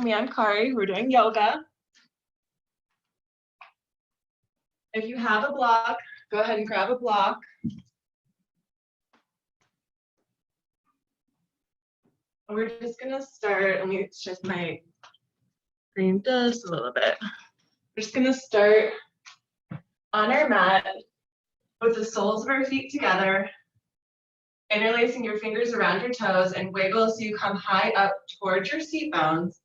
Me, I'm Kari. We're doing yoga. If you have a block, go ahead and grab a block. We're just gonna start. Let me shift my screen just a little bit. We're just gonna start on our mat with the soles of our feet together, interlacing your fingers around your toes and wiggle so you come high up towards your seat bones.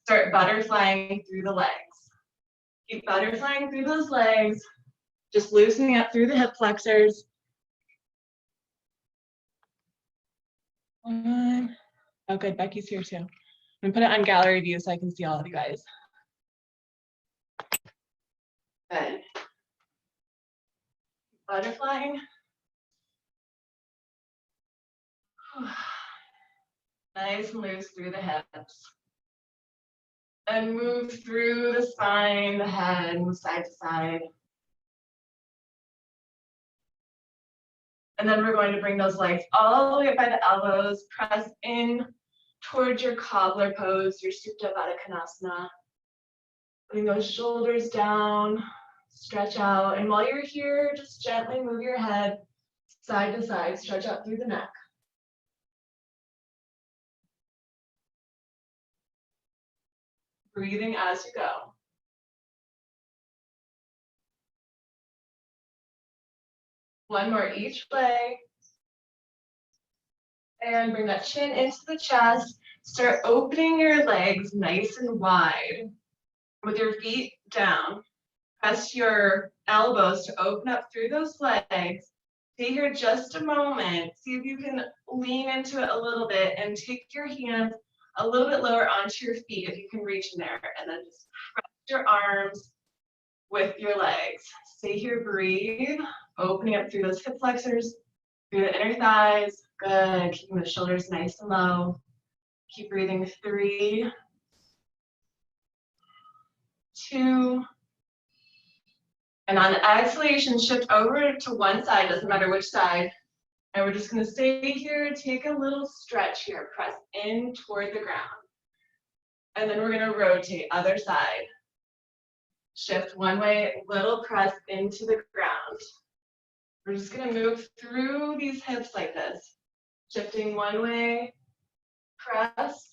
Start butterflying through the legs. Keep butterflying through those legs, just loosening up through the hip flexors. Oh, good. Becky's here too. I'm gonna put it on gallery view so I can see all of you guys. Good. Butterflying. Nice and loose through the hips. And move through the spine, the head, move side to side. And then we're going to bring those legs all the way up by the elbows, press in towards your cobbler pose, your Supta Baddha Konasana. Bring those shoulders down, stretch out. And while you're here, just gently move your head side to side, stretch out through the neck. Breathing as you go. One more each way. And bring that chin into the chest. Start opening your legs nice and wide with your feet down. Press your elbows to open up through those legs. Stay here just a moment. See if you can lean into it a little bit and take your hands a little bit lower onto your feet if you can reach in there. And then just press your arms with your legs. Stay here, breathe. Opening up through those hip flexors, through the inner thighs. Good. Keeping the shoulders nice and low. Keep breathing. 3, 2, and on exhalation, shift over to one side, doesn't matter which side. And we're just gonna stay here, take a little stretch here, press in toward the ground. And then we're gonna rotate, other side. Shift one way, little press into the ground. We're just gonna move through these hips like this. Shifting one way, press.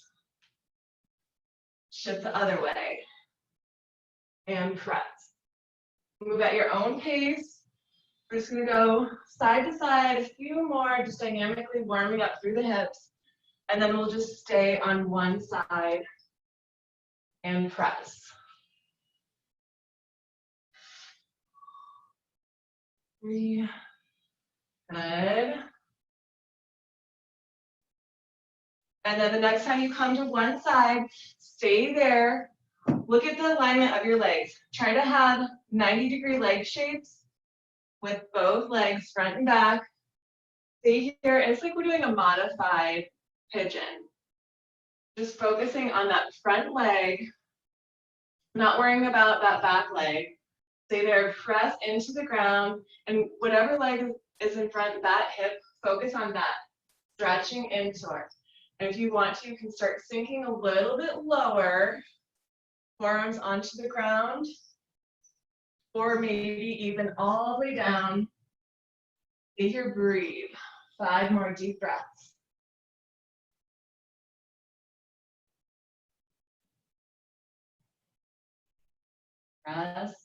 Shift the other way, and press. Move at your own pace. We're just gonna go side to side, a few more, just dynamically warming up through the hips. And then we'll just stay on one side and press. 3, good. And then the next time you come to one side, stay there. Look at the alignment of your legs. Try to have 90-degree leg shapes with both legs, front and back. Stay here. It's like we're doing a modified pigeon. Just focusing on that front leg, not worrying about that back leg. Stay there, press into the ground, and whatever leg is in front, that hip, focus on that, stretching into it. And if you want to, you can start sinking a little bit lower, forearms onto the ground, or maybe even all the way down. Stay here, breathe. 5 more deep breaths. Press.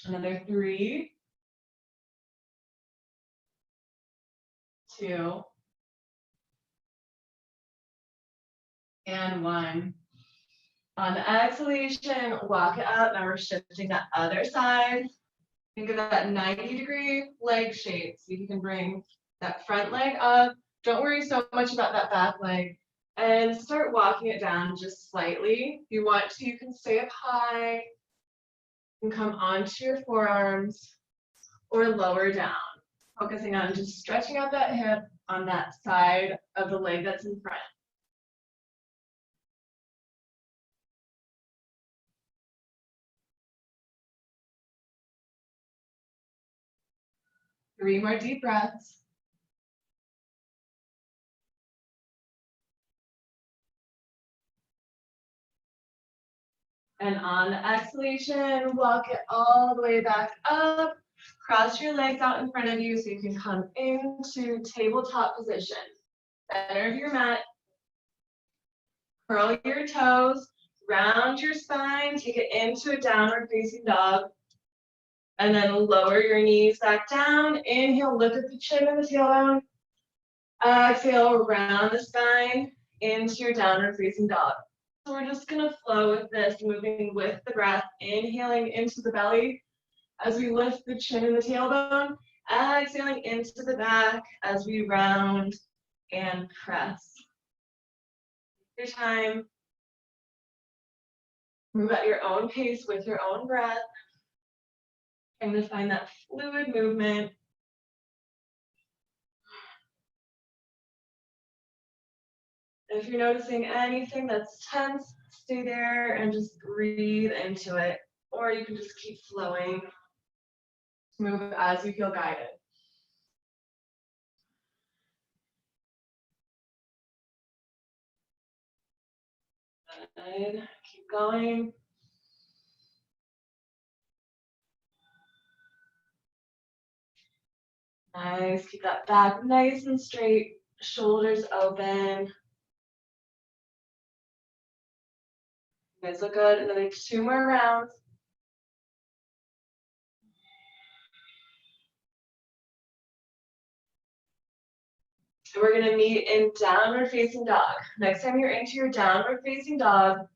Another 3, 2, and 1. On the exhalation, walk it up. Now we're shifting that other side. Think of that 90-degree leg shape. See if you can bring that front leg up. Don't worry so much about that back leg. And start walking it down just slightly. If you want to, you can stay up high. You can come onto your forearms or lower down. Focusing on just stretching out that hip on that side of the leg that's in front. Three more deep breaths. And on the exhalation, walk it all the way back up. Cross your legs out in front of you so you can come into tabletop position. Center of your mat. Curl your toes, round your spine, take it into a downward facing dog. And then lower your knees back down. Inhale, lift up the chin and the tailbone. Exhale, round the spine into your downward facing dog. So we're just gonna flow with this, moving with the breath, inhaling into the belly as we lift the chin and the tailbone, exhaling into the back as we round and press. Your time. Move at your own pace with your own breath. Trying to find that fluid movement. If you're noticing anything that's tense, stay there and just breathe into it. Or you can just keep flowing. Move as you feel guided. Good. Keep going. Nice. Keep that back nice and straight. Shoulders open. You guys look good. Another 2 more rounds. So we're going to meet in downward facing dog. Next time you're into your downward facing dog,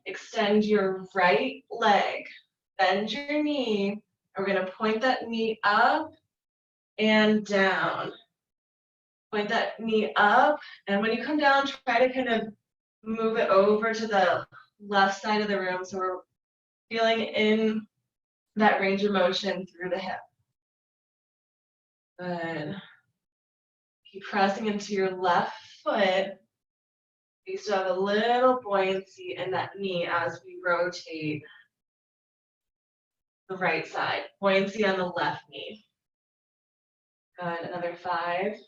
extend your right leg, bend your knee, and we're going to point that knee up and down. Point that knee up, and when you come down, try to kind of move it over to the left side of the room so we're feeling in that range of motion through the hip. Good. Keep pressing into your left foot. You still have a little buoyancy in that knee as we rotate the right side. Buoyancy on the left knee. Good. Another 5.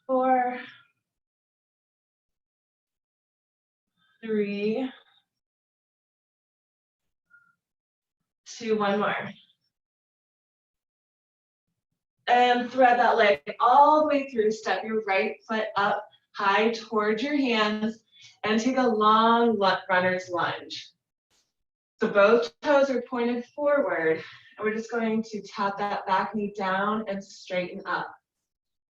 4. 3. 2. 1 more. And thread that leg all the way through. Step your right foot up high towards your hands and take a long runner's lunge. So both toes are pointed forward, and we're just going to tap that back knee down and straighten up.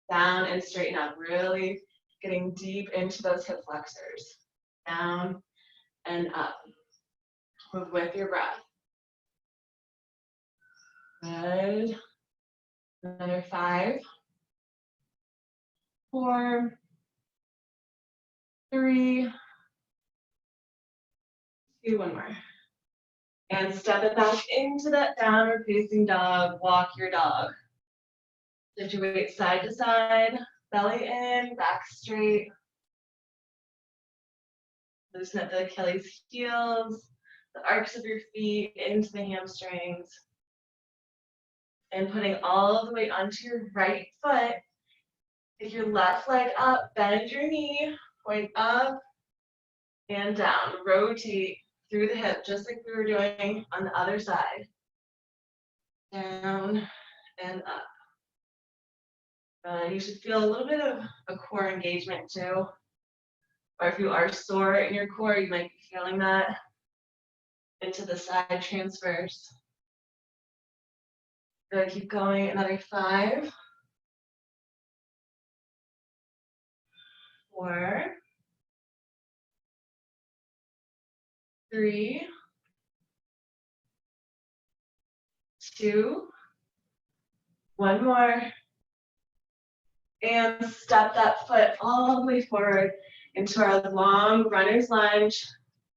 Down and straighten up, really getting deep into those hip flexors. Down and up. Move with your breath. Good. Another 5. 4. 3. 2. 1 more. And step it back into that downward facing dog. Walk your dog. Situate side to side, belly in, back straight. Loosen up the Achilles heels, the arcs of your feet into the hamstrings. And putting all the weight onto your right foot. Take your left leg up, bend your knee, point up and down. Rotate through the hip, just like we were doing on the other side. Down and up. You should feel a little bit of a core engagement too. Or if you are sore in your core, you might be feeling that into the side transfers. Good, keep going. Another 5. 4. 3. 2. 1 more. And step that foot all the way forward into our long runner's lunge.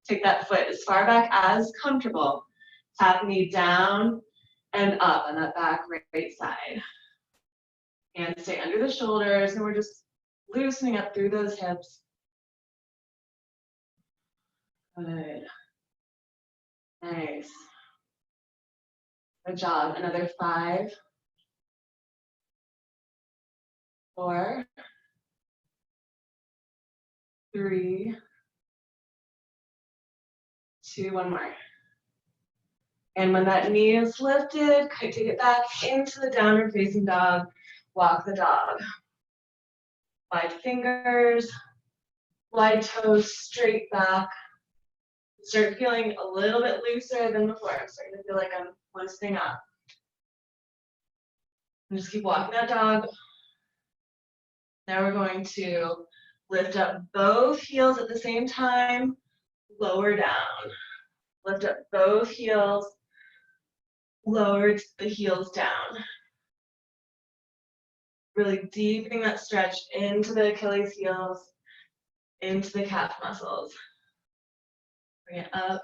Take that foot as far back as comfortable. Tap knee down and up on that back right side. And stay under the shoulders, and we're just loosening up through those hips. Good. Nice. Good job. Another 5. 4. 3. 2, one more. And when that knee is lifted, take it back into the downward facing dog. Walk the dog. Wide fingers, wide toes, straight back. Start feeling a little bit looser than before. I'm starting to feel like I'm loosening up. And just keep walking that dog. Now we're going to lift up both heels at the same time, lower down. Lift up both heels, lower the heels down. Really deepening that stretch into the Achilles heels, into the calf muscles. Bring it up,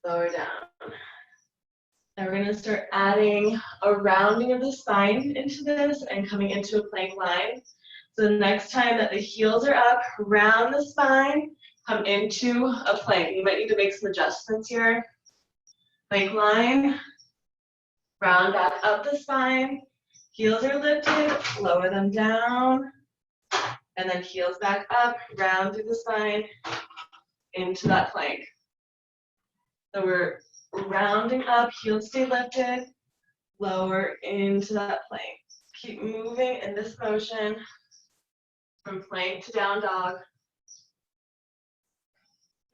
lower down. Now we're going to start adding a rounding of the spine into this and coming into a plank line. So the next time that the heels are up, round the spine, come into a plank. You might need to make some adjustments here. Plank line, round back up the spine, heels are lifted, lower them down, and then heels back up, round through the spine, into that plank. So we're rounding up, heels stay lifted, lower into that plank. Keep moving in this motion from plank to down dog.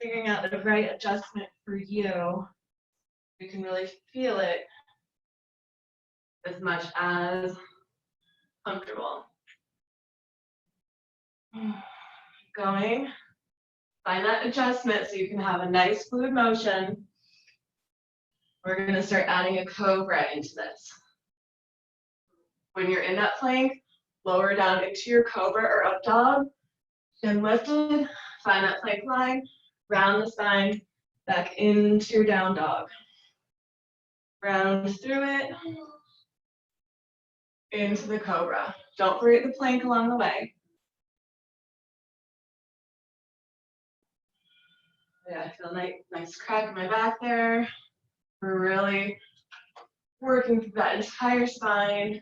Figuring out the right adjustment for you. You can really feel it as much as comfortable. Going. Find that adjustment so you can have a nice fluid motion. We're going to start adding a cobra into this. When you're in that plank, lower down into your cobra or up dog. Chin lifted. Find that plank line. Round the spine. Back into your down dog. Round through it. Into the cobra. Don't forget the plank along the way. Yeah, I feel a nice crack in my back there. We're really working through that entire spine,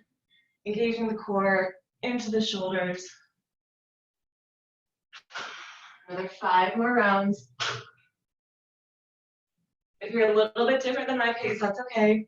engaging the core into the shoulders. Another 5 more rounds. If you're a little bit different than my pace, that's okay.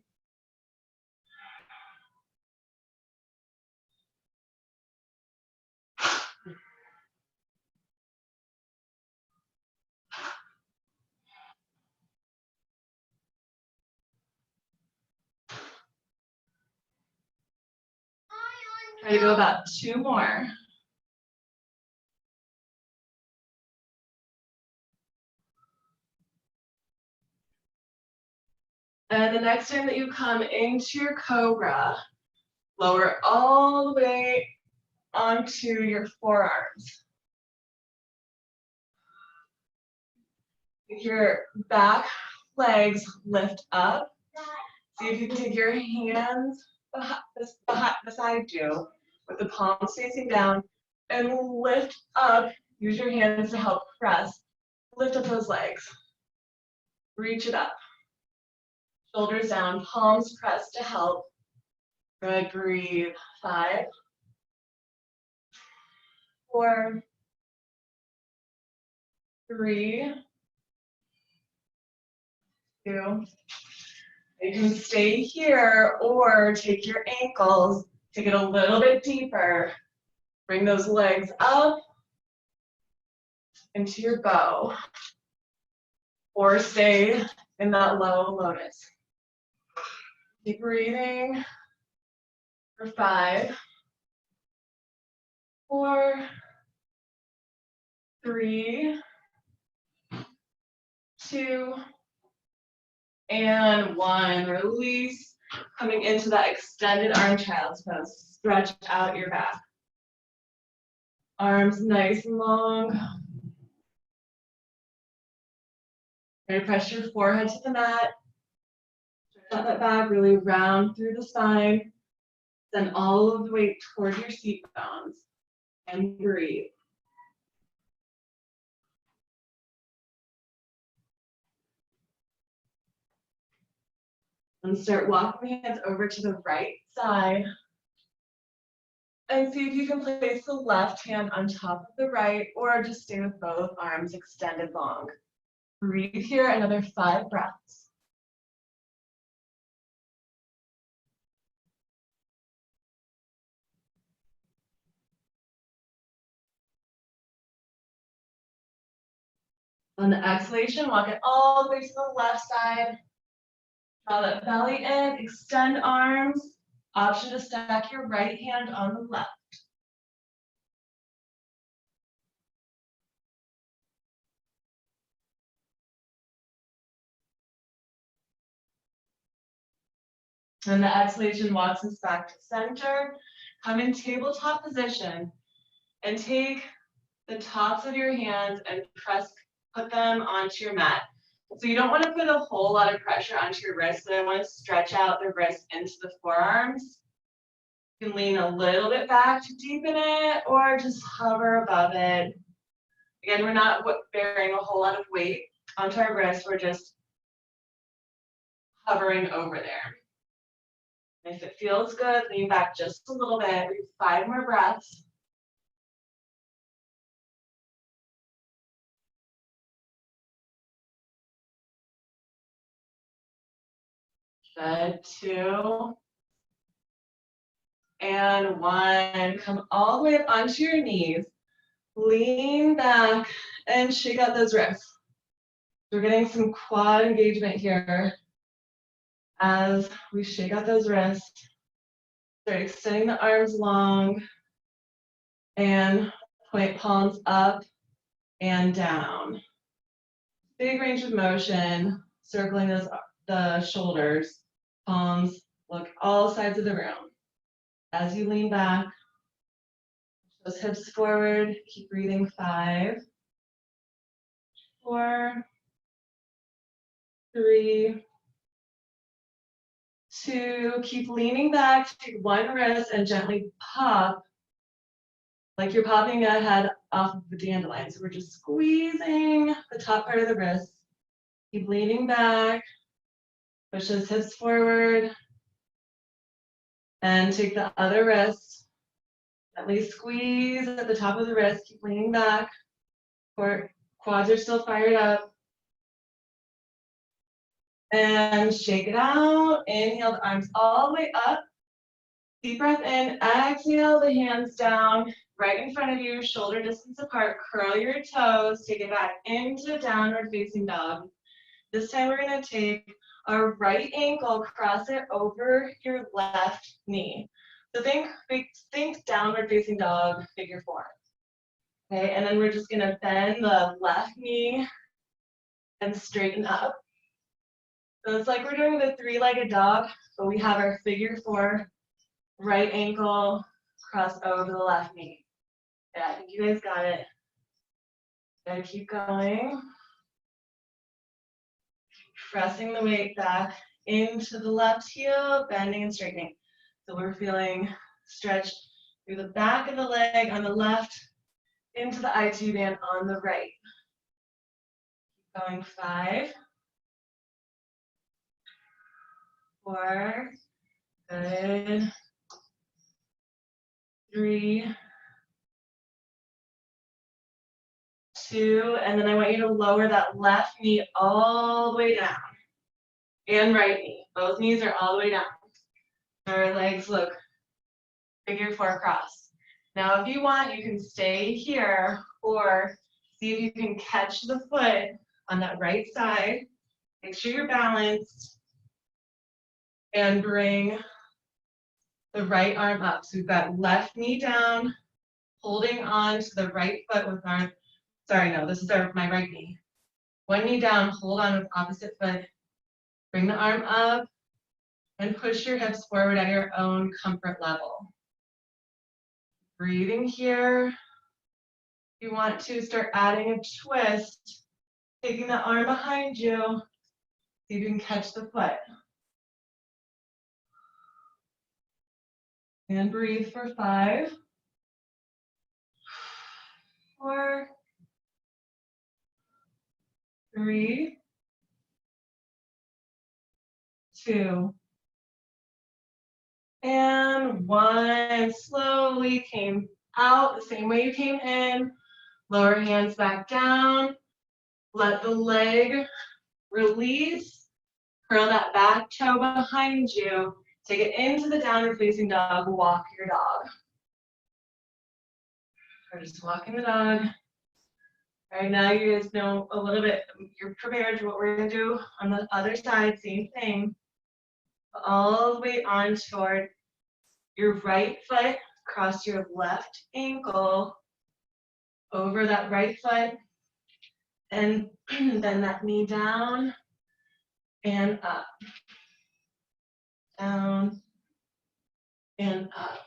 Try to go about 2 more. And the next time that you come into your cobra, lower all the way onto your forearms. Your back legs lift up. See if you can take your hands beside you with the palms facing down and lift up. Use your hands to help press. Lift up those legs. Reach it up. Shoulders down, palms pressed to help. Good, breathe. 5, 4, 3, 2. You can stay here or take your ankles, take it a little bit deeper. Bring those legs up into your bow. Or stay in that low lotus. Keep breathing for 5, 4, 3, 2, and 1. Release. Coming into that extended arm child's pose. Stretch out your back. Arms nice and long. Try to press your forehead to the mat. Stretch out that back, really round through the spine. Send all of the weight toward your seat bones. And breathe. And start walking the hands over to the right side. And see if you can place the left hand on top of the right, or just stay with both arms extended long. Breathe here, another 5 breaths. On the exhalation, walk it all the way to the left side. Draw that belly in, extend arms. Option to stack your right hand on the left. And the exhalation walks us back to center. Come in tabletop position and take the tops of your hands and put them onto your mat. So you don't want to put a whole lot of pressure onto your wrists, but I want to stretch out the wrists into the forearms. You can lean a little bit back to deepen it or just hover above it. Again, we're not bearing a whole lot of weight onto our wrists, we're just hovering over there. And if it feels good, lean back just a little bit. We have 5 more breaths. Good, 2. And 1. Come all the way up onto your knees. Lean back and shake out those wrists. We're getting some quad engagement here as we shake out those wrists. Start extending the arms long and point palms up and down. Big range of motion, circling the shoulders, palms, look all sides of the room. As you lean back, those hips forward, keep breathing. 5, 4, 3, 2, keep leaning back, take one wrist and gently pop, like you're popping a head off of the dandelion. So we're just squeezing the top part of the wrist. Keep leaning back, push those hips forward, and take the other wrist. At least squeeze at the top of the wrist, keep leaning back. Quads are still fired up. And shake it out. Inhale the arms all the way up. Deep breath in. Exhale the hands down. Right in front of you, shoulder distance apart. Curl your toes. Take it back into downward facing dog. This time we're going to take our right ankle, cross it over your left knee. So think downward facing dog, figure 4. Okay, and then we're just going to bend the left knee and straighten up. So it's like we're doing the 3-legged dog, but we have our figure 4, right ankle, cross over the left knee. Yeah, I think you guys got it. Gotta keep going. Pressing the weight back into the left heel, bending and straightening. So we're feeling stretch through the back of the leg on the left, into the IT band on the right. Keep going. 5, 4, good. 3, 2, and then I want you to lower that left knee all the way down. And right knee. Both knees are all the way down. Our legs look figure 4 cross. Now if you want, you can stay here or see if you can catch the foot on that right side. Make sure you're balanced. And bring the right arm up. So we've got left knee down, holding on to the right foot with our, sorry, no, this is my right knee. One knee down, hold on with opposite foot. Bring the arm up and push your hips forward at your own comfort level. Breathing here. If you want to start adding a twist, taking the arm behind you, see if you can catch the foot. And breathe for 5, 4, 3, 2, and 1. Slowly came out the same way you came in. Lower hands back down. Let the leg release. Curl that back toe behind you. Take it into the downward facing dog. Walk your dog. Or just walking the dog. All right, now you guys know a little bit, you're prepared for what we're gonna do on the other side, same thing. All the way on toward your right foot, cross your left ankle over that right foot, and bend that knee down and up. Down and up.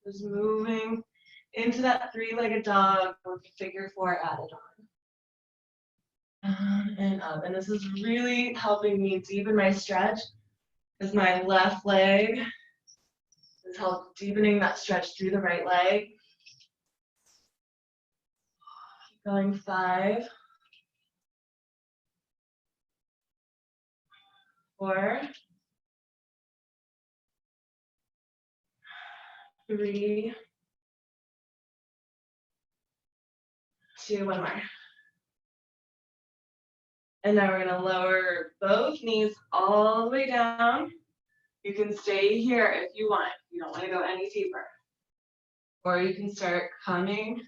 Just moving into that three-legged dog with figure four added on. Down and up. And this is really helping me deepen my stretch because my left leg is help deepening that stretch through the right leg. Keep going, 5, 4, 3, 2, one more. And now we're gonna lower both knees all the way down. You can stay here if you want. You don't want to go any deeper. Or you can start coming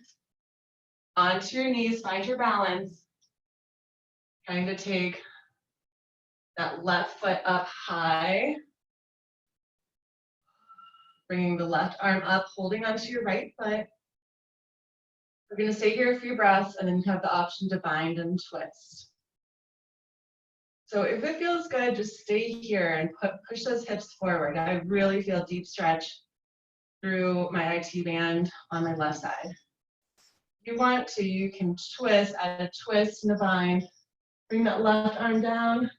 onto your knees, find your balance. Trying to take that left foot up high. Bringing the left arm up, holding onto your right foot. We're gonna stay here a few breaths and then you have the option to bind and twist. So if it feels good, just stay here and push those hips forward. I really feel deep stretch through my IT band on my left side. If you want to, you can twist, add a twist and a bind. Bring that left arm down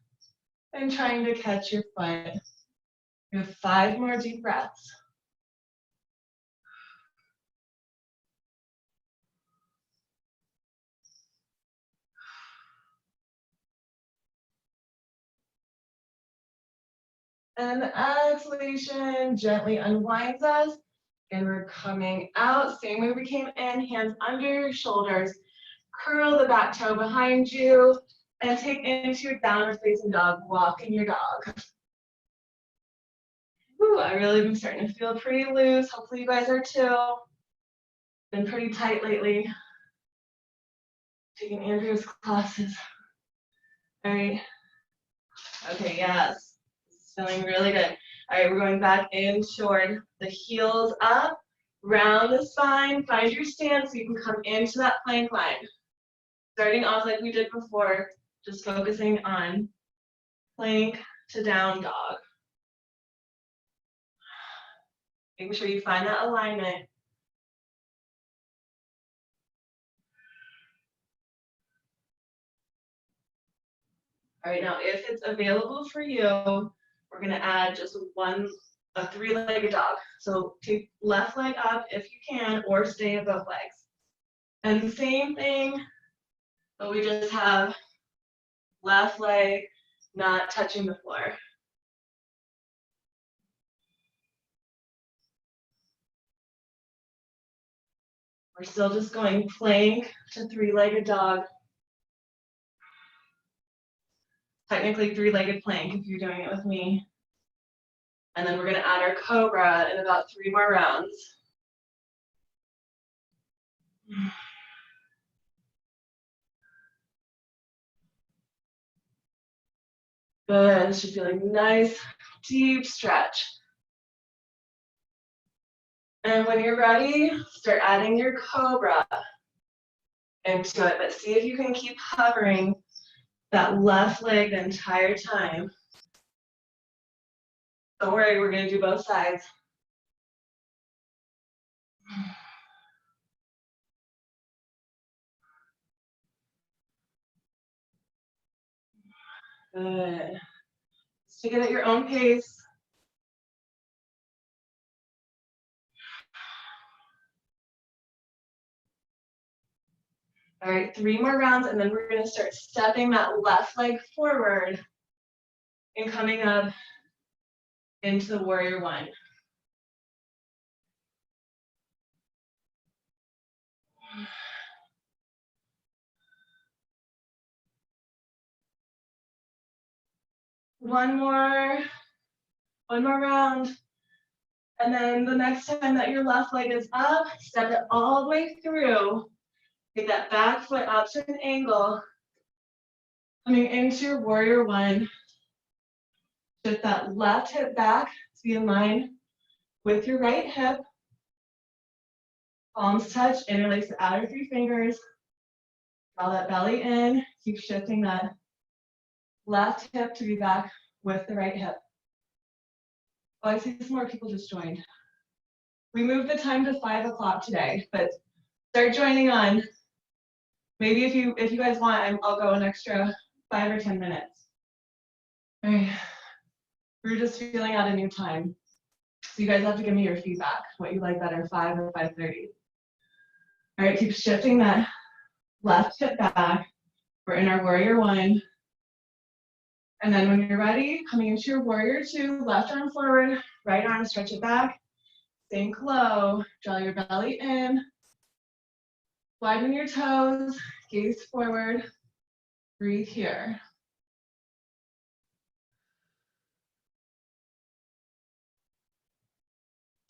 and trying to catch your foot. You have 5 more deep breaths. And exhalation gently unwinds us. And we're coming out, same way we came in, hands under your shoulders. Curl the back toe behind you and take into your downward facing dog, walking your dog. Ooh, I really been starting to feel pretty loose. Hopefully you guys are too. Been pretty tight lately. Taking Andrew's classes. All right. Okay, yes. It's feeling really good. All right, we're going back in toward the heels up, round the spine, find your stance so you can come into that plank line. Starting off like we did before, just focusing on plank to down dog. Making sure you find that alignment. All right, now if it's available for you, we're gonna add just a 3-legged dog. So take left leg up if you can, or stay at both legs. And the same thing, but we just have left leg not touching the floor. We're still just going plank to 3-legged dog. Technically 3-legged plank if you're doing it with me. And then we're gonna add our cobra in about 3 more rounds. Good, this should feel like nice, deep stretch. And when you're ready, start adding your cobra into it, but see if you can keep hovering that left leg the entire time. Don't worry, we're gonna do both sides. Good. Just take it at your own pace. All right, 3 more rounds, and then we're gonna start stepping that left leg forward and coming up into the warrior 1. One more round. And then the next time that your left leg is up, step it all the way through. Get that back foot up to an angle. Coming into your warrior one. Shift that left hip back to be in line with your right hip. Palms touch, interlace the outer three fingers. Draw that belly in. Keep shifting that left hip to be back with the right hip. Oh, I see some more people just joined. We moved the time to 5 o'clock today, but start joining on. Maybe if you guys want, I'll go an extra 5 or 10 minutes. All right. We're just feeling out a new time. So you guys have to give me your feedback, what you like better, 5 or 5:30. All right, keep shifting that left hip back. We're in our warrior one. And then when you're ready, coming into your warrior two, left arm forward, right arm, stretch it back. Sink low, draw your belly in. Widen your toes, gaze forward. Breathe here.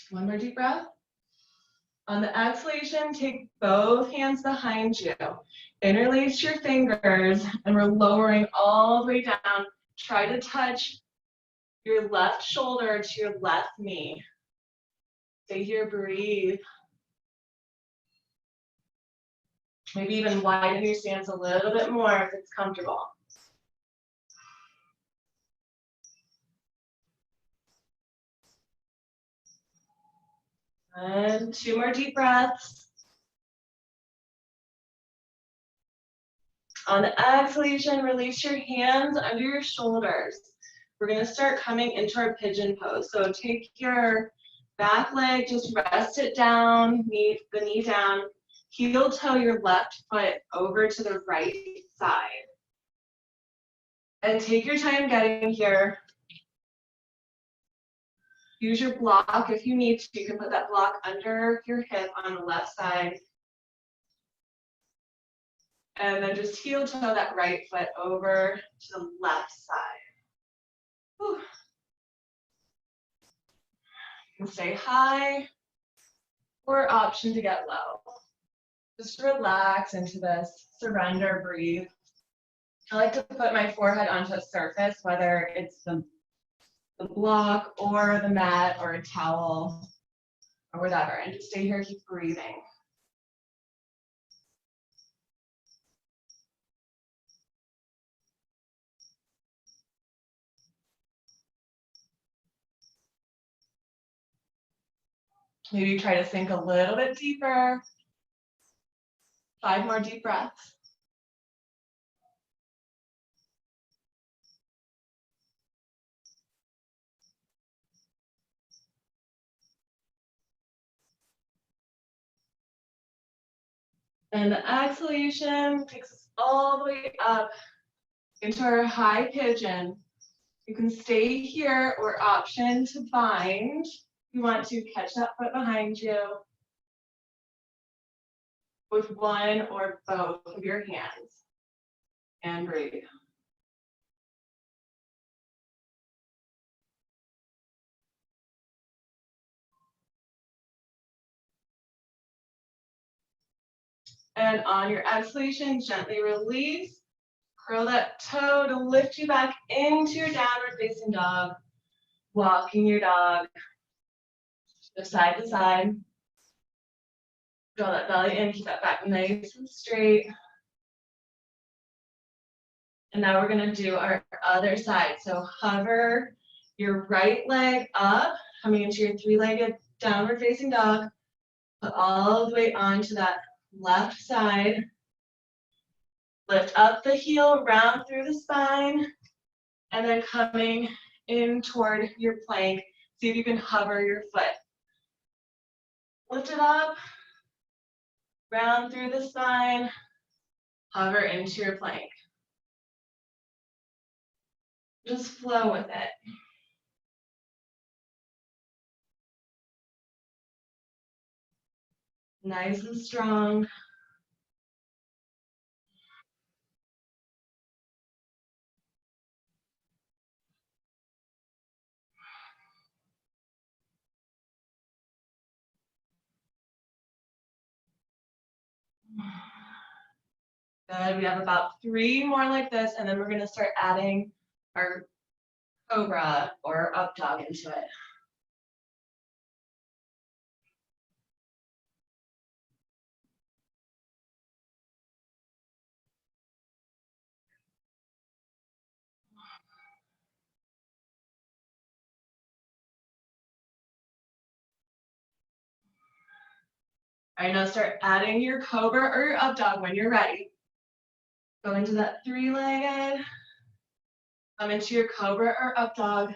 One more deep breath. On the exhalation, take both hands behind you. Interlace your fingers, and we're lowering all the way down. Try to touch your left shoulder to your left knee. Stay here, breathe. Maybe even widen your stance a little bit more if it's comfortable. And 2 more deep breaths. On the exhalation, release your hands under your shoulders. We're going to start coming into our pigeon pose. So take your back leg, just rest it down, the knee down. Heel toe your left foot over to the right side. And take your time getting here. Use your block if you need to. You can put that block under your hip on the left side. And then just heel toe that right foot over to the left side. Whew. You can stay high or option to get low. Just relax into this, surrender, breathe. I like to put my forehead onto a surface, whether it's the block or the mat or a towel or whatever, and just stay here, keep breathing. Maybe try to sink a little bit deeper. 5 more deep breaths. And the exhalation takes us all the way up into our high pigeon. You can stay here or option to bind. You want to catch that foot behind you with one or both of your hands. And breathe. And on your exhalation, gently release. Curl that toe to lift you back into your downward facing dog. Walking your dog side to side. Draw that belly in, keep that back nice and straight. And now we're gonna do our other side. So hover your right leg up, coming into your 3-legged downward facing dog. Put all the way onto that left side. Lift up the heel, round through the spine, and then coming in toward your plank. See if you can hover your foot. Lift it up, round through the spine, hover into your plank. Just flow with it. Nice and strong. Good, we have about 3 more like this, and then we're gonna start adding our cobra or up dog into it. All right, now start adding your cobra or your up dog when you're ready. Go into that 3-legged. Come into your cobra or up dog.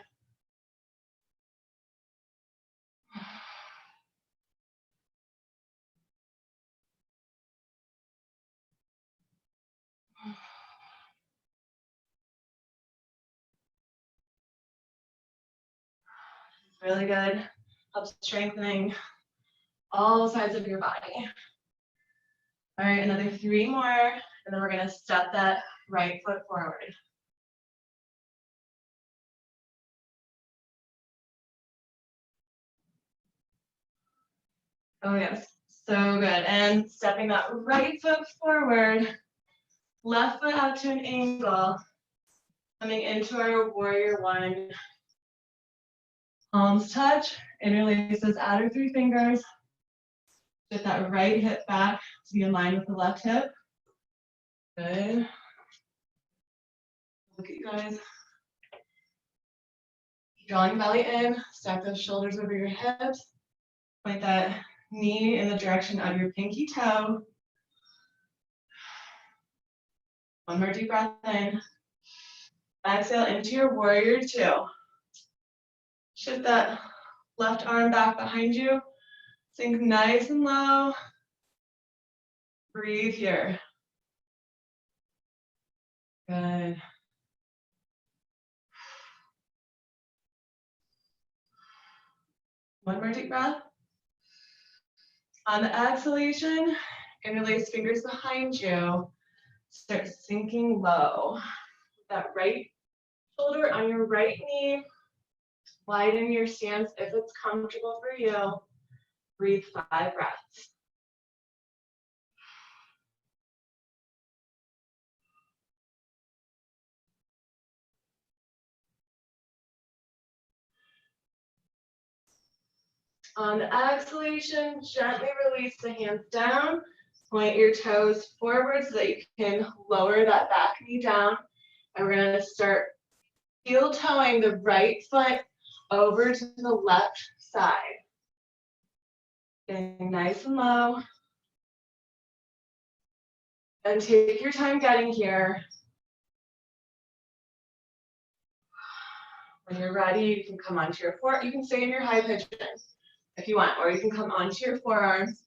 Really good. Helps strengthening all sides of your body. All right, another 3 more, and then we're gonna step that right foot forward. Oh yes, so good. And stepping that right foot forward, left foot out to an angle, coming into our warrior one. Palms touch, interlace those outer 3 fingers. Get that right hip back to be in line with the left hip. Good. Look at you guys. Drawing belly in, stack those shoulders over your hips. Point that knee in the direction of your pinky toe. One more deep breath in. Exhale into your warrior 2. Shift that left arm back behind you. Sink nice and low. Breathe here. Good. One more deep breath. On the exhalation, interlace fingers behind you. Start sinking low. That right shoulder on your right knee. Widen your stance if it's comfortable for you. Breathe 5 breaths. On the exhalation, gently release the hands down. Point your toes forward so that you can lower that back knee down. And we're going to start heel toeing the right foot over to the left side. Getting nice and low. And take your time getting here. When you're ready, you can come onto your forearm. You can stay in your high pigeon if you want, or you can come onto your forearms,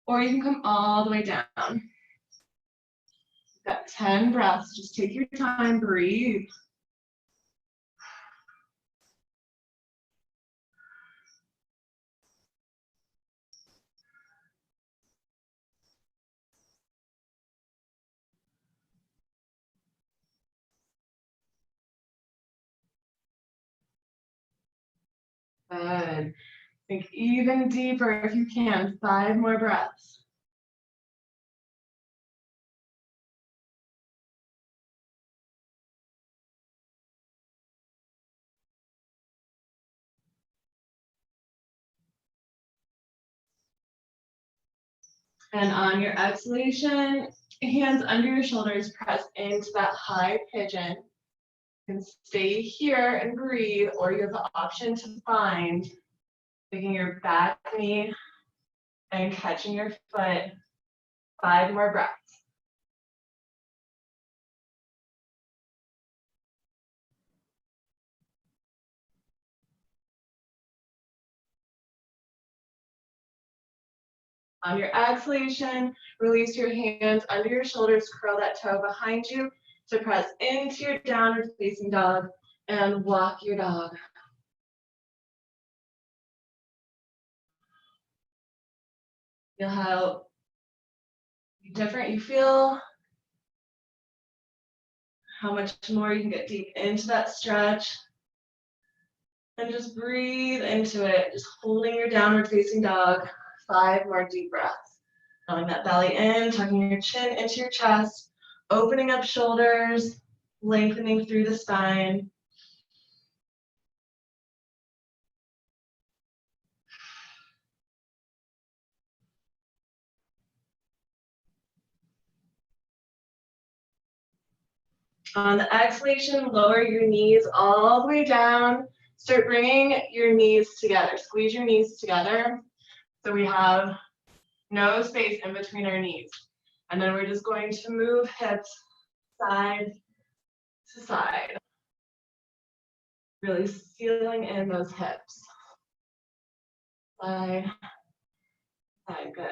or you can come all the way down. You've got 10 breaths. Just take your time, breathe. Good. Think even deeper if you can. 5 more breaths. And on your exhalation, hands under your shoulders, press into that high pigeon. You can stay here and breathe, or you have the option to find taking your back knee and catching your foot. 5 more breaths. On your exhalation, release your hands under your shoulders, curl that toe behind you to press into your downward facing dog and walk your dog. Feel how different you feel, how much more you can get deep into that stretch. And just breathe into it, just holding your downward facing dog. 5 more deep breaths. Drawing that belly in, tucking your chin into your chest, opening up shoulders, lengthening through the spine. On the exhalation, lower your knees all the way down. Start bringing your knees together. Squeeze your knees together so we have no space in between our knees. And then we're just going to move hips side to side. Really sealing in those hips. Side, side, good.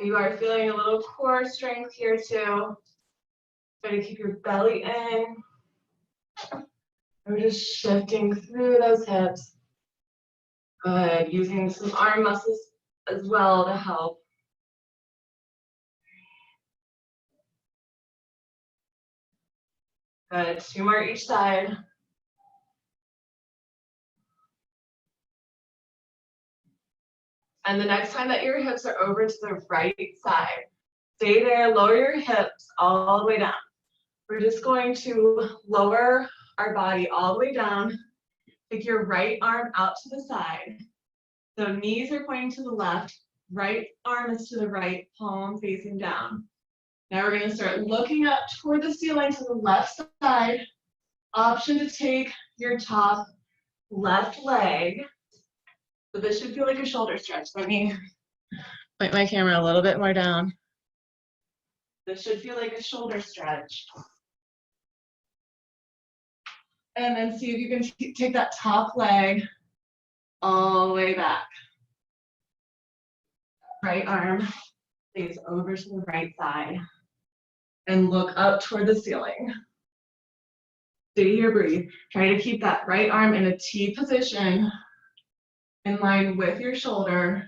You are feeling a little core strength here too. Try to keep your belly in. We're just shifting through those hips. Good, using some arm muscles as well to help. Good, 2 more each side. And the next time that your hips are over to the right side, stay there, lower your hips all the way down. We're just going to lower our body all the way down. Take your right arm out to the side. So knees are pointing to the left, right arm is to the right, palm facing down. Now we're going to start looking up toward the ceiling to the left side. Option to take your top left leg. So this should feel like a shoulder stretch. Let me point my camera a little bit more down. This should feel like a shoulder stretch. And then see if you can take that top leg all the way back. Right arm stays over to the right side. And look up toward the ceiling. Stay here, breathe. Try to keep that right arm in a T position in line with your shoulder.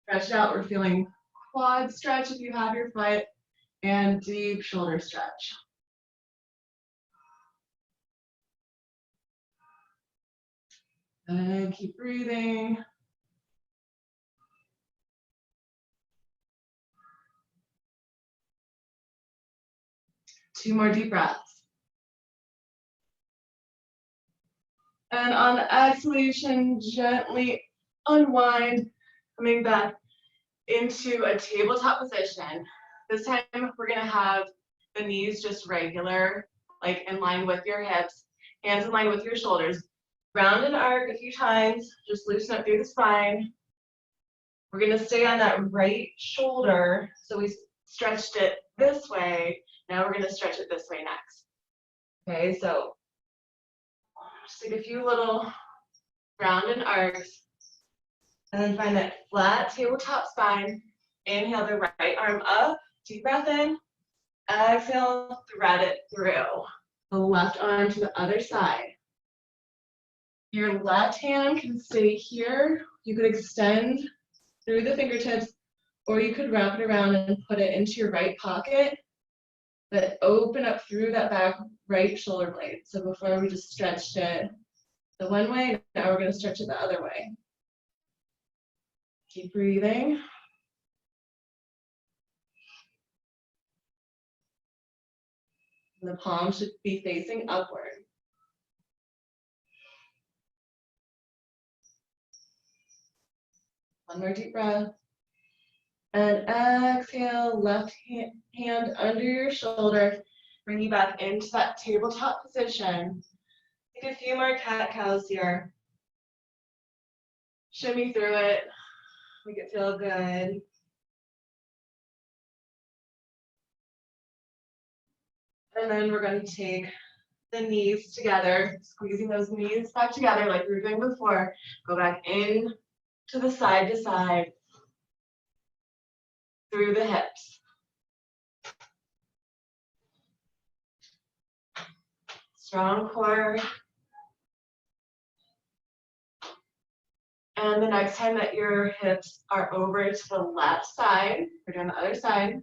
Stretch out. We're feeling quad stretch if you have your foot, and deep shoulder stretch. And keep breathing. Two more deep breaths. And on the exhalation, gently unwind, coming back into a tabletop position. This time we're gonna have the knees just regular, like in line with your hips, hands in line with your shoulders. Round and arc a few times, just loosen up through the spine. We're gonna stay on that right shoulder. So we stretched it this way. Now we're gonna stretch it this way next. Okay, so just take a few little round and arcs. And then find that flat tabletop spine. Inhale the right arm up, deep breath in. Exhale, thread it through. The left arm to the other side. Your left hand can stay here. You could extend through the fingertips, or you could wrap it around and put it into your right pocket, but open up through that back right shoulder blade. So before we just stretched it the one way, now we're going to stretch it the other way. Keep breathing. The palm should be facing upward. One more deep breath. And exhale, left hand under your shoulder. Bring you back into that tabletop position. Take a few more cat-cows here. Shimmy through it. Make it feel good. And then we're going to take the knees together, squeezing those knees back together like we were doing before. Go back in to the side to side through the hips. Strong core. And the next time that your hips are over to the left side, we're doing the other side,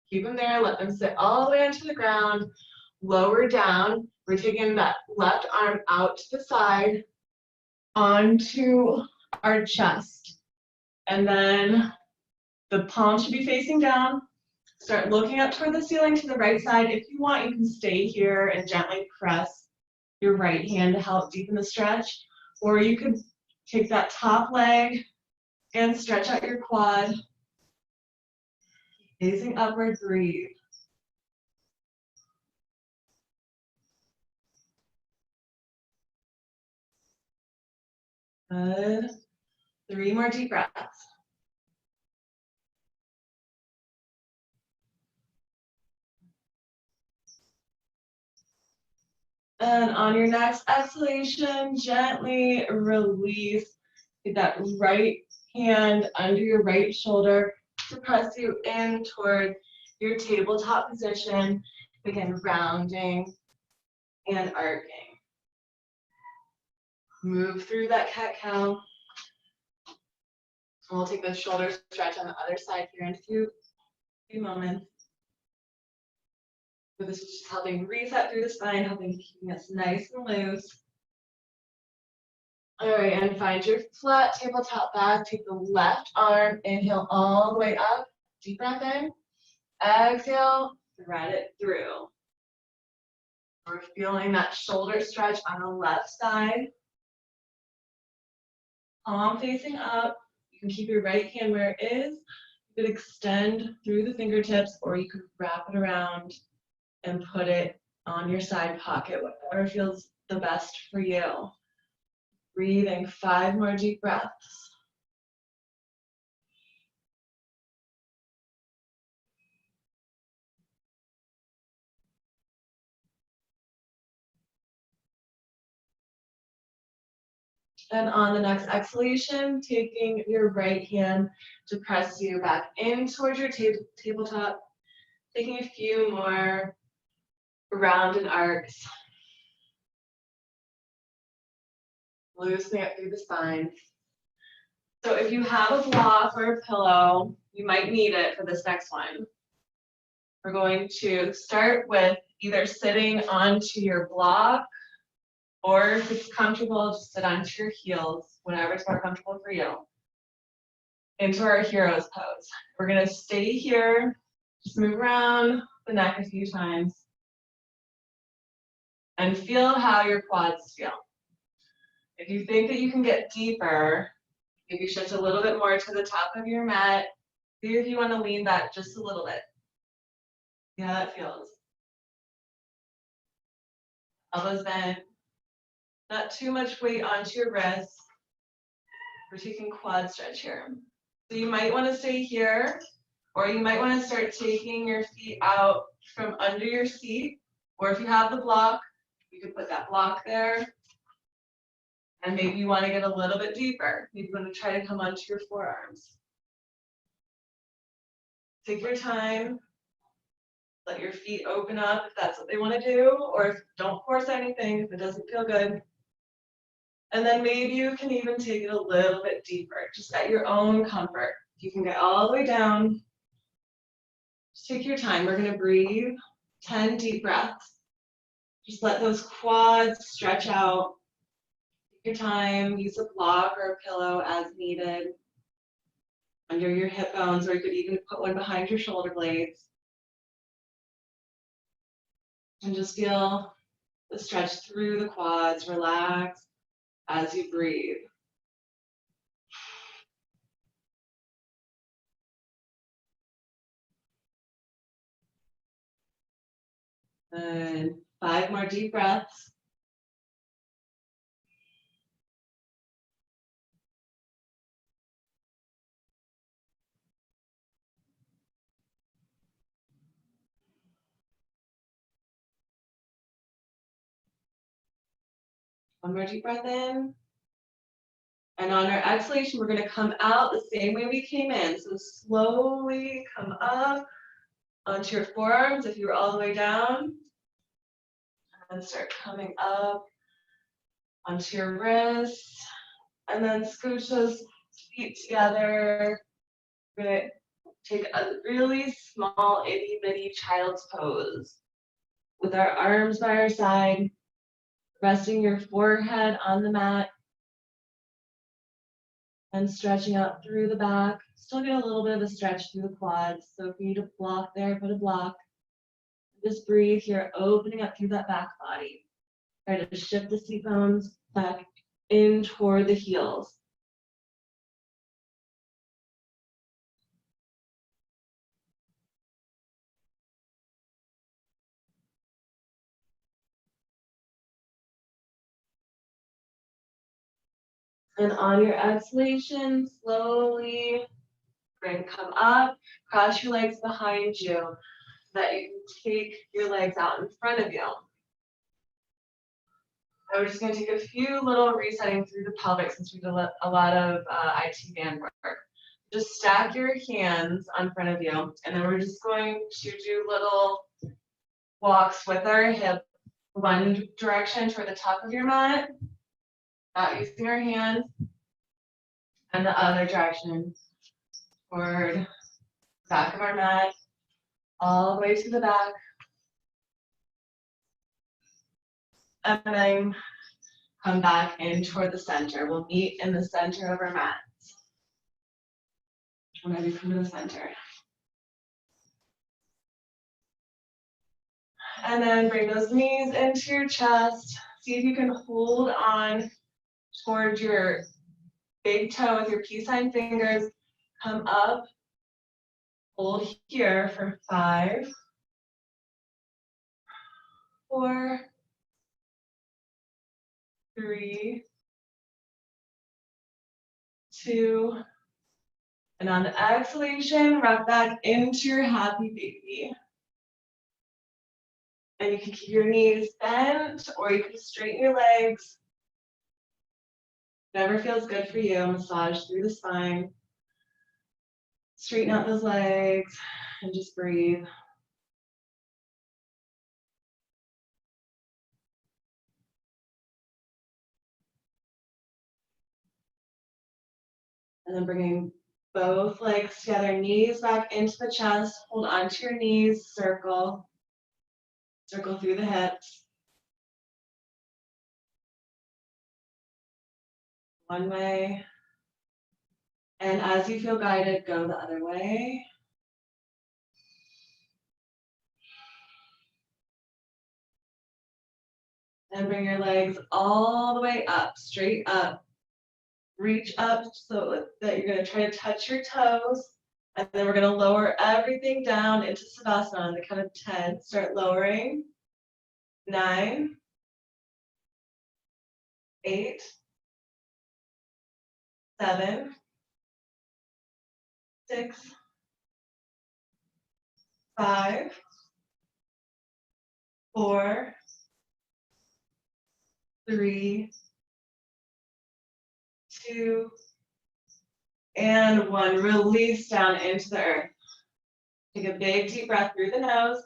keep them there, let them sit all the way onto the ground, lower down. We're taking that left arm out to the side, onto our chest. And then the palm should be facing down. Start looking up toward the ceiling to the right side. If you want, you can stay here and gently press your right hand to help deepen the stretch. Or you could take that top leg and stretch out your quad. Facing upward, breathe. Good. 3 more deep breaths. And on your next exhalation, gently release. Get that right hand under your right shoulder to press you in toward your tabletop position. Begin rounding and arcing. Move through that cat-cow. We'll take the shoulder stretch on the other side here in a few moments. So this is just helping reset through the spine, helping keeping us nice and loose. All right, and find your flat tabletop back. Take the left arm, inhale all the way up. Deep breath in. Exhale, thread it through. We're feeling that shoulder stretch on the left side. Palm facing up. You can keep your right hand where it is. You could extend through the fingertips, or you could wrap it around and put it on your side pocket, whatever feels the best for you. Breathing 5 more deep breaths. And on the next exhalation, taking your right hand to press you back in towards your tabletop, taking a few more round and arcs. Loosening up through the spine. So if you have a block or a pillow, you might need it for this next one. We're going to start with either sitting onto your block, or if it's comfortable, just sit onto your heels, whatever's more comfortable for you. Into our hero's pose. We're gonna stay here, just move around the neck a few times, and feel how your quads feel. If you think that you can get deeper, maybe shift a little bit more to the top of your mat. See if you want to lean back just a little bit. See how that feels. Elbows bent. Not too much weight onto your wrists. We're taking quad stretch here. So you might want to stay here, or you might want to start taking your feet out from under your seat, or if you have the block, you could put that block there. And maybe you want to get a little bit deeper. Maybe you want to try to come onto your forearms. Take your time. Let your feet open up if that's what they want to do, or if don't force anything if it doesn't feel good. And then maybe you can even take it a little bit deeper, just at your own comfort. You can get all the way down. Just take your time. We're going to breathe 10 deep breaths. Just let those quads stretch out. Take your time. Use a block or a pillow as needed under your hip bones, or you could even put one behind your shoulder blades. And just feel the stretch through the quads. Relax as you breathe. And 5 more deep breaths. One more deep breath in. And on our exhalation, we're going to come out the same way we came in. So slowly come up onto your forearms if you were all the way down. And start coming up onto your wrists. And then scooch those feet together. We're going to take a really small, itty bitty child's pose with our arms by our side, resting your forehead on the mat. And stretching out through the back. Still get a little bit of a stretch through the quads. So if you need a block there, put a block. Just breathe here, opening up through that back body. Try to shift the seat bones back in toward the heels. And on your exhalation, slowly come up, cross your legs behind you so that you can take your legs out in front of you. And we're just going to take a few little resetting through the pelvic since we did a lot of IT band work. Just stack your hands in front of you, and then we're just going to do little walks with our hip, one direction toward the top of your mat, not using our hands, and the other direction toward the back of our mat, all the way to the back. And then come back in toward the center. We'll meet in the center of our mat. Whenever you come to the center. And then bring those knees into your chest. See if you can hold on toward your big toe with your peace sign fingers. Come up. Hold here for 5, 4, 3, 2, and on the exhalation, rock back into your happy baby. And you can keep your knees bent, or you can straighten your legs. Whatever feels good for you. Massage through the spine. Straighten out those legs and just breathe. And then bringing both legs together, knees back into the chest. Hold onto your knees, circle. Circle through the hips. One way. And as you feel guided, go the other way. And bring your legs all the way up, straight up. Reach up so that you're going to try to touch your toes. And then we're going to lower everything down into Savasana on the count of 10. Start lowering. 9, 8, 7, 6, 5, 4, 3, 2, and 1. Release down into the earth. Take a big deep breath through the nose.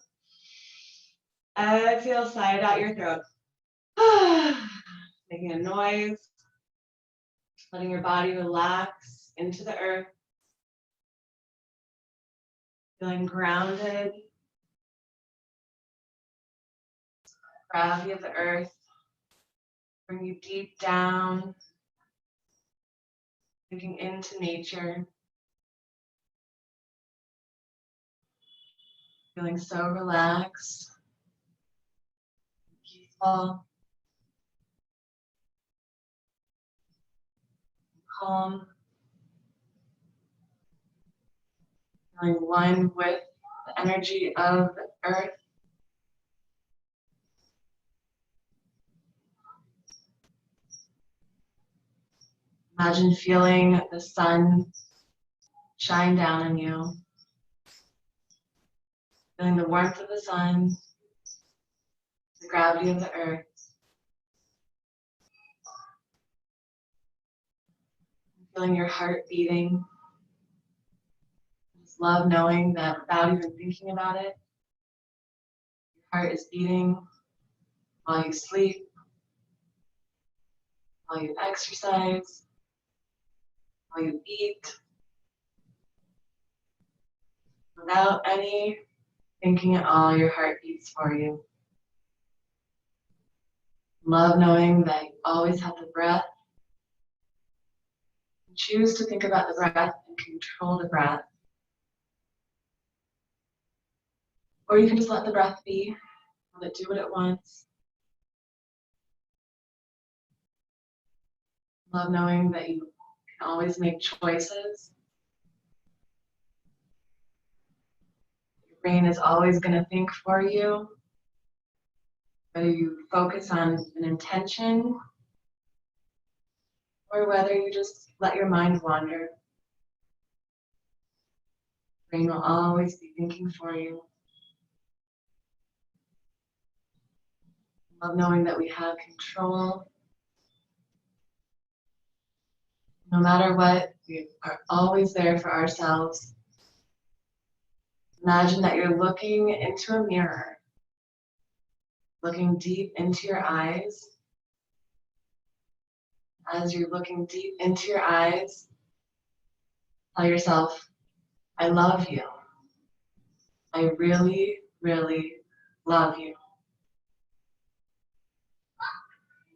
Exhale, sigh it out your throat. Making a noise. Letting your body relax into the earth. Feeling grounded. Gravity of the earth. Bring you deep down. Sinking into nature. Feeling so relaxed. Peaceful. Calm. Feeling one with the energy of the earth. Imagine feeling the sun shine down on you. Feeling the warmth of the sun, the gravity of the earth. Feeling your heart beating. Just love knowing that without even thinking about it, your heart is beating while you sleep, while you exercise, while you eat, without any thinking at all, your heart beats for you. Love knowing that you always have the breath Choose to think about the breath and control the breath. Or you can just let the breath be, let it do what it wants. Love knowing that you can always make choices. Your brain is always going to think for you. Whether you focus on an intention or whether you just let your mind wander. Your brain will always be thinking for you. Love knowing that we have control. No matter what, we are always there for ourselves. Imagine that you're looking into a mirror, looking deep into your eyes. As you're looking deep into your eyes, tell yourself, I love you. I really, really love you.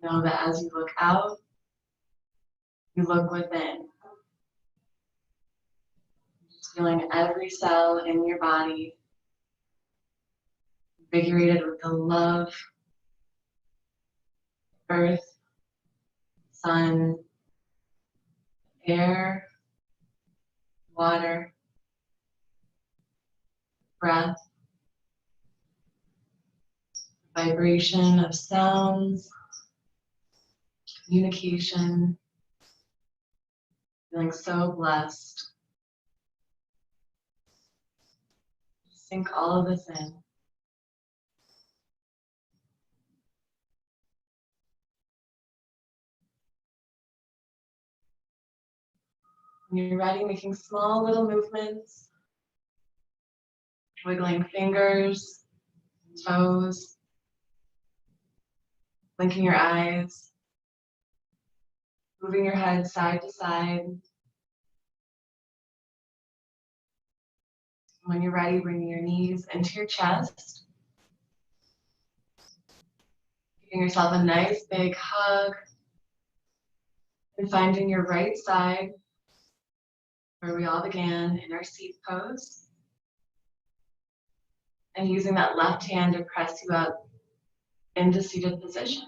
Know that as you look out, you look within. Just feeling every cell in your body invigorated with the love, earth, sun, air, water, breath, vibration of sounds, communication, feeling so blessed. Sink all of this in. When you're ready, making small little movements, wiggling fingers, toes, blinking your eyes, moving your head side to side. When you're ready, bringing your knees into your chest. Giving yourself a nice big hug. And finding your right side, where we all began in our seat pose. And using that left hand to press you up into seated position.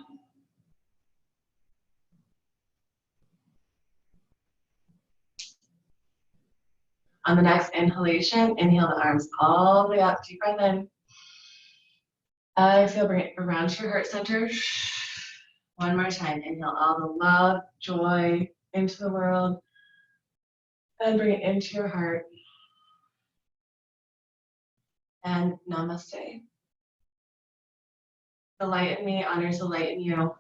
On the next inhalation, inhale the arms all the way up, deep breath in. Exhale, bring it around to your heart center. One more time, inhale all the love, joy into the world. And bring it into your heart. And namaste. The light in me honors the light in you.